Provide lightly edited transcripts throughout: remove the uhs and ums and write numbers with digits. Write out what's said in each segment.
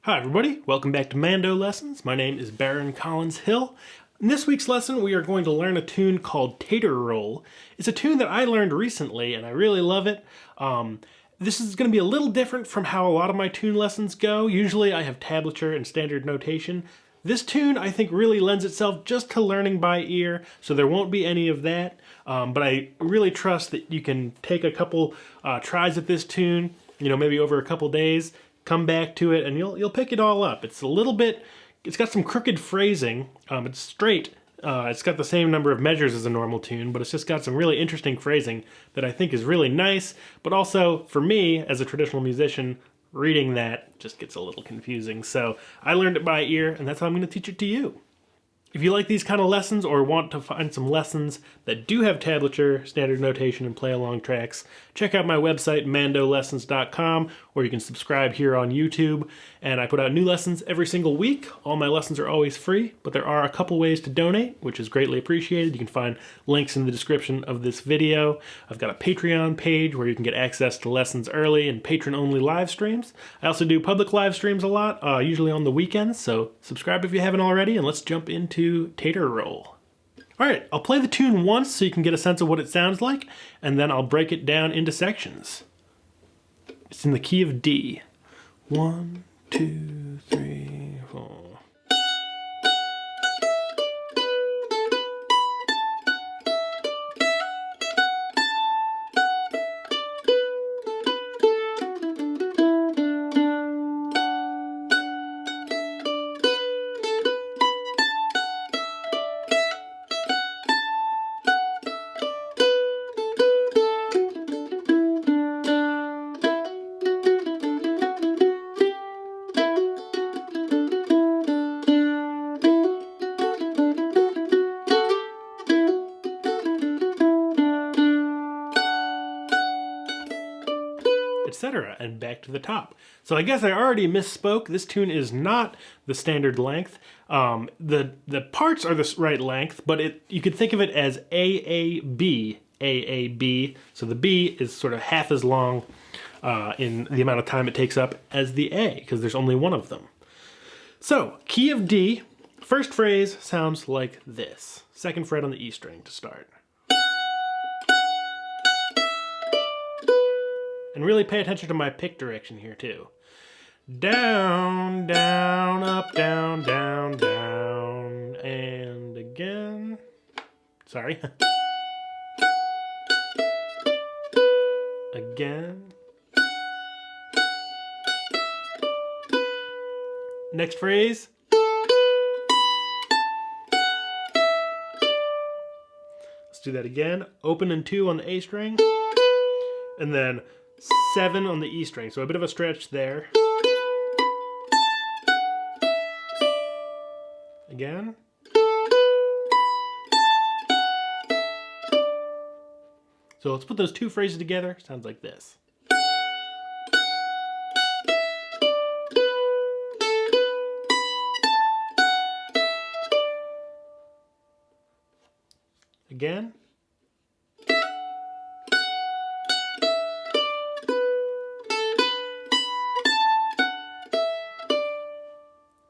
Hi everybody, welcome back to Mando Lessons. My name is Baron Collins Hill. In this week's lesson we are going to learn a tune called Tater Roll. It's a tune that I learned recently and I really love it. This is going to be a little different from how a lot of my tune lessons go. Usually I have tablature and standard notation. This tune I think really lends itself just to learning by ear, so there won't be any of that. But I really trust that you can take a couple tries at this tune, maybe over a couple days, come back to it, and you'll pick it all up. It's a little bit, it's got some crooked phrasing. It's straight. It's got the same number of measures as a normal tune, but it's just got some really interesting phrasing that I think is really nice. But also, for me, as a traditional musician, reading that just gets a little confusing. So I learned it by ear, and that's how I'm going to teach it to you. If you like these kind of lessons or want to find some lessons that do have tablature, standard notation, and play-along tracks, check out my website, mandolessons.com, or you can subscribe here on YouTube. And I put out new lessons every single week. All my lessons are always free, but there are a couple ways to donate, which is greatly appreciated. You can find links in the description of this video. I've got a Patreon page where you can get access to lessons early and patron-only live streams. I also do public live streams a lot, usually on the weekends, so subscribe if you haven't already, and let's jump into Tater Roll. Alright, I'll play the tune once so you can get a sense of what it sounds like, and then I'll break it down into sections. It's in the key of D. 1, 2, 3, 4. Etc. and back to the top. So I guess I already misspoke. This tune is not the standard length. The parts are the right length, but you could think of it as AAB, AAB. So the B is sort of half as long in the amount of time it takes up as the A, because there's only one of them. So key of D, first phrase sounds like this. Second fret on the E string to start. And really pay attention to my pick direction here too. Down, down, up, down, down, down, and again. Sorry. Again. Next phrase. Let's do that again. Open and 2 on the A string. And then 7 on the E string, so a bit of a stretch there. Again. So let's put those two phrases together. Sounds like this. Again.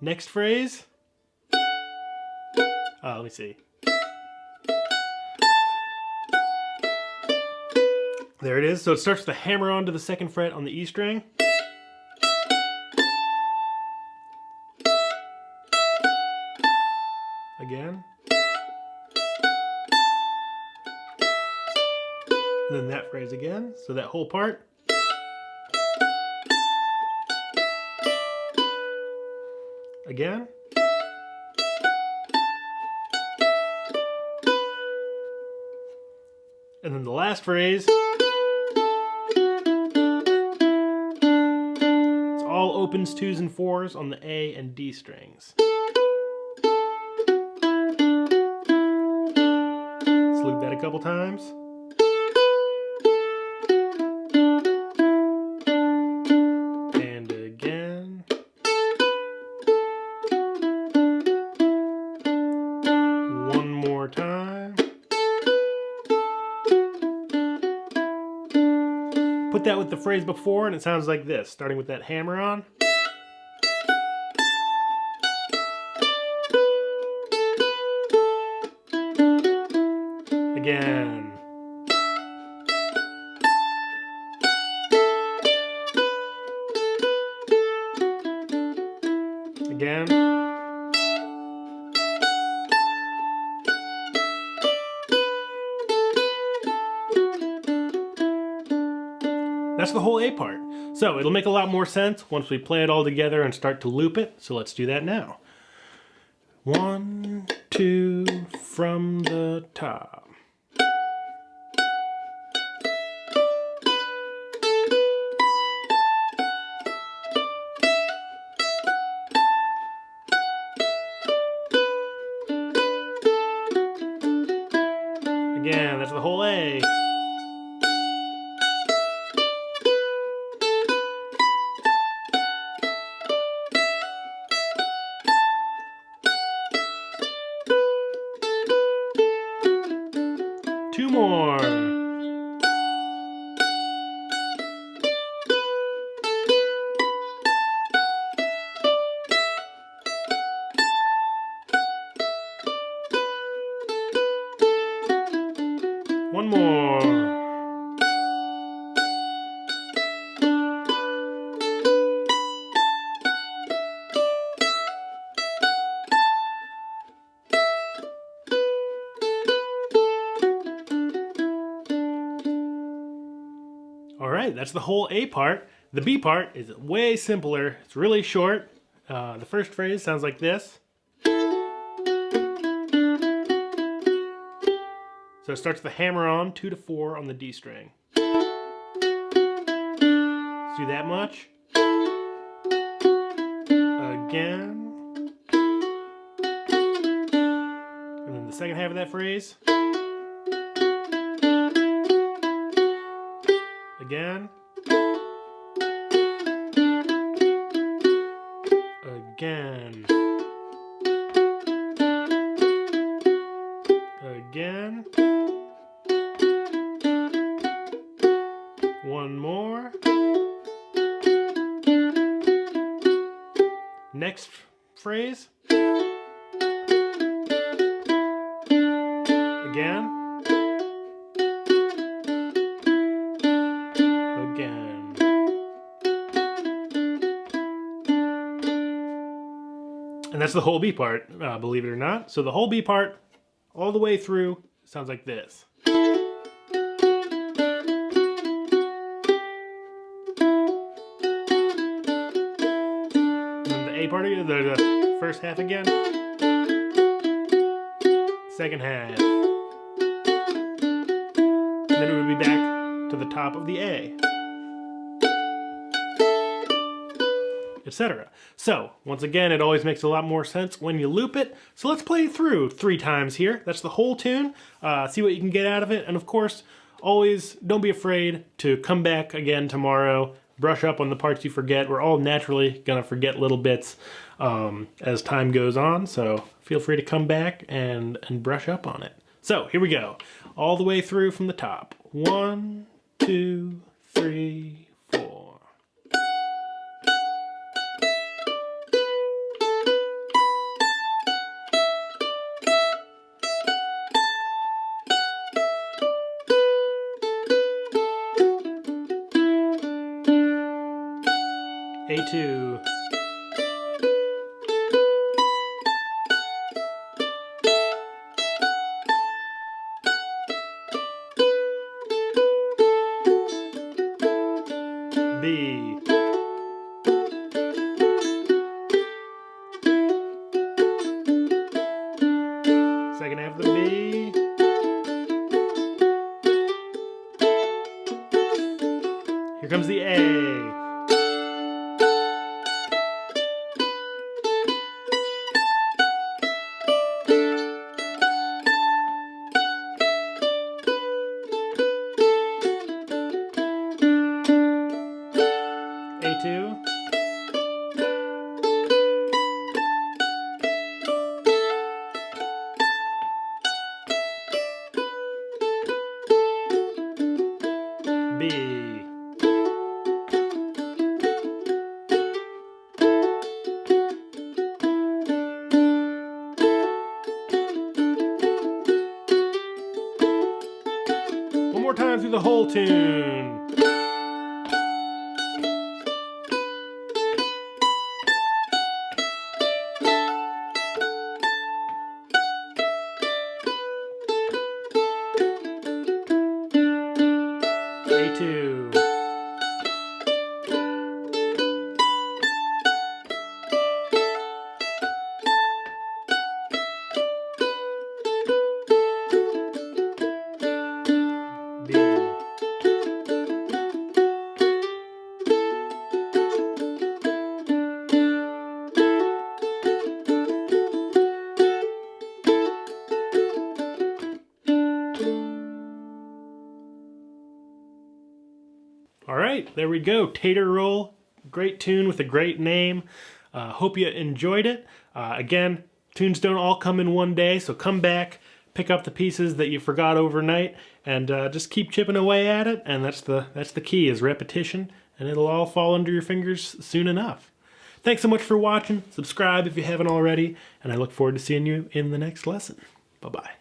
Next phrase. Let me see. There it is. So it starts with a hammer on to the second fret on the E string. Again. And then that phrase again. So that whole part. Again. And then the last phrase. It's all opens, 2s, and 4s on the A and D strings. Let's loop that a couple times. And again. One more time. Put that with the phrase before and it sounds like this, starting with that hammer on. Again. Again. That's the whole A part. So it'll make a lot more sense once we play it all together and start to loop it. So let's do that now. 1, 2, from the top. Again, that's the whole A. Two more. One more. All right, that's the whole A part. The B part is way simpler. It's really short. The first phrase sounds like this. So it starts the hammer on 2 to 4 on the D string. Let's do that much. Again. And then the second half of that phrase. Again. Again. Again. One more. Next phrase. Again. Again. And that's the whole B part, believe it or not. So the whole B part, all the way through, sounds like this. A part of the first half again. Second half. And then it would be back to the top of the A. Etc. So, once again, it always makes a lot more sense when you loop it. So let's play it through 3 times here. That's the whole tune. See what you can get out of it. And of course, always don't be afraid to come back again tomorrow. Brush up on the parts you forget. We're all naturally gonna forget little bits as time goes on, so feel free to come back and brush up on it. So here we go, all the way through from the top. 1, 2, 3, 4. A2. through the whole tune. A2. B. All right, there we go. Tater Roll. Great tune with a great name. Hope you enjoyed it. Again, tunes don't all come in one day, so come back, pick up the pieces that you forgot overnight, and just keep chipping away at it. And that's the key, is repetition, and it'll all fall under your fingers soon enough. Thanks so much for watching. Subscribe if you haven't already, and I look forward to seeing you in the next lesson. Bye-bye.